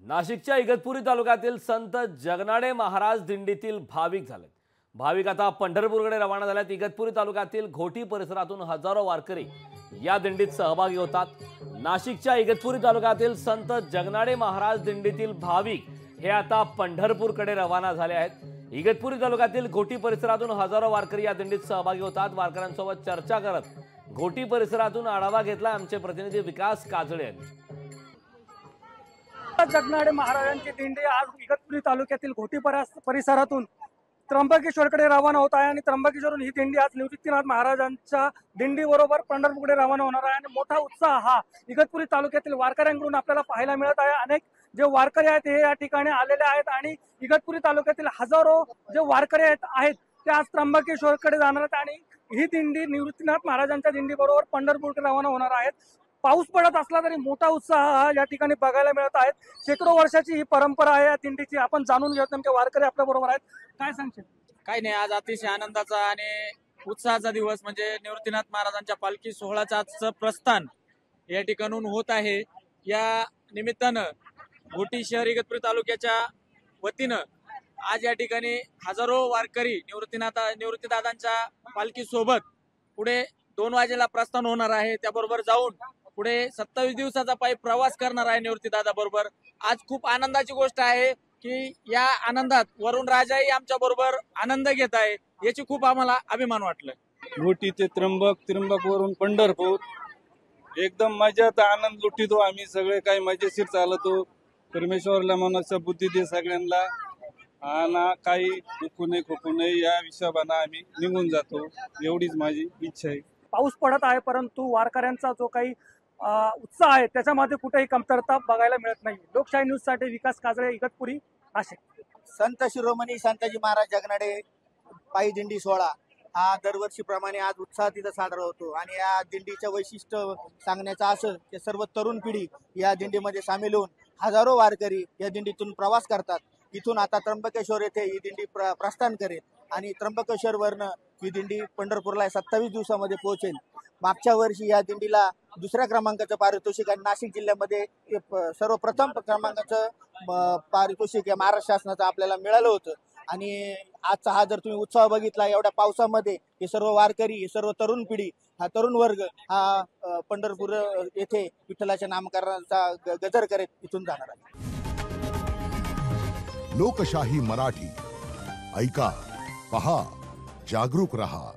नाशिकच्या इगतपुरी तालुक्यातील संत जगनाडे महाराज दिंडीतील भाविक झालेत। भाविक आता पंढरपूरकडे रवाना झाल्यात। इगतपुरी तालुक्यातील घोटी परिसरातून हजारो वारकरी या दिंडीत सहभागी होतात। नाशिकच्या इगतपुरी तालुक्यातील संत जगनाडे महाराज दिंडीतील भाविक हे आता पंढरपूरकडे रवाना झाले आहेत। इगतपुरी तालुक्यातील घोटी परिसरातून हजारो वारकरी या दिंडीत सहभागी होतात। वारकऱ्यांसोबत चर्चा करत घोटी परिसरातून आढावा घेतला आमचे प्रतिनिधी विकास काजळे यांनी। जगनाडे महाराजांची दिंडी आज इगतपुरी तालुक्यातील घोटी परिसरातून त्र्यंबकेश्वरकडे रवाना होत आहे आणि त्र्यंबकेश्वरून ही दिंडी आज निवृत्तीनाथ महाराजांच्या दिंडी बरोबर पंढरपूरकडे रवाना होणार आहे आणि मोठा उत्साह हा इगतपुरी तालुक्यातील वारकऱ्यांकडून आपल्याला पाहायला मिळत आहे। अनेक जे वारकरी आहेत हे या ठिकाणी आलेले आहेत आणि इगतपुरी तालुक्यातील हजारो जे वारकरी आहेत ते आज त्र्यंबकेश्वरकडे जाणार आहेत आणि ही दिंडी निवृत्तीनाथ महाराजांच्या दिंडी बरोबर पंढरपूरकडे रवाना होणार आहेत। पाऊस पडत असला तरी मोठा उत्साह हा या ठिकाणी बघायला मिळत आहे। शेकडो वर्षाची ही परंपरा आहे या दिंडीची। आपण जाणून घेऊयात नेमके वारकरी आपल्या बरोबर आहेत, काय सांगशील? काही नाही, आज अतिशय आनंदाचा आणि उत्साहाचा दिवस म्हणजे निवृत्तीनाथ महाराजांच्या पालखी सोहळ्याचं आजचं प्रस्थान या ठिकाणून होत आहे। या निमित्तानं घोटी शहर इगतपुरी तालुक्याच्या वतीनं आज या ठिकाणी हजारो वारकरी निवृत्तीदादांच्या पालखी सोबत पुढे 2 वाजेला प्रस्थान होणार आहे। त्याबरोबर जाऊन पुढे 27 दिवसाचा पायी प्रवास करणार आहे निवृत्तीदादा बरोबर। आज खूप आनंदाची गोष्ट आहे की या आनंदात वरुण राजाही आमच्या बरोबर आनंद घेत आहे, याची खूप आम्हाला अभिमान वाटलं। घोटी ते त्र्यंबक वरून पंढरपूर एकदम मजात आनंद लुटितो आम्ही सगळे, काही मजेशीर चालतो। परमेश्वरला मनाचा बुद्धी दे सगळ्यांना आणि काही दुखू नये या हिशोबाने आम्ही निघून जातो, एवढीच माझी इच्छा आहे। पाऊस पडत आहे परंतु वारकऱ्यांचा जो काही उत्साह आहे त्याच्यामध्ये कुठेही कमतरता बघायला मिळत नाही। लोकशाही न्यूज साठी विकास काजळे, इगतपुरी, नाशिक। संत शिरोमणी संताजी महाराज जगनाडे पायी दिंडी सोहळा हा दरवर्षीप्रमाणे आज उत्साहात इथं साजरा होतो आणि या दिंडीचं वैशिष्ट्य सांगण्याचं असं की सर्व तरुण पिढी या दिंडीमध्ये सामील होऊन हजारो वारकरी या दिंडीतून प्रवास करतात। इथून आता त्र्यंबकेश्वर येथे ही दिंडी प्रस्थान करेल आणि त्र्यंबकेश्वरवरनं ही दिंडी पंढरपूरला 27 दिवसामध्ये पोहोचेल। मागच्या वर्षी या दिंडीला 2ऱ्या क्रमांकाचं पारितोषिक आणि नाशिक जिल्ह्यामध्ये सर्वप्रथम क्रमांकाचं पारितोषिक या महाराष्ट्र शासनाचं आपल्याला मिळालं होतं। आणि आजचा हा जर तुम्ही उत्साह बघितला एवढ्या पावसामध्ये, हे सर्व वारकरी, हे सर्व तरुण पिढी, हा तरुण वर्ग हा पंढरपूर येथे विठ्ठलाच्या नामकरणाचा गजर करत इथून जाणार आहे। लोकशाही मराठी ऐका, पहा, जागरूक रहा।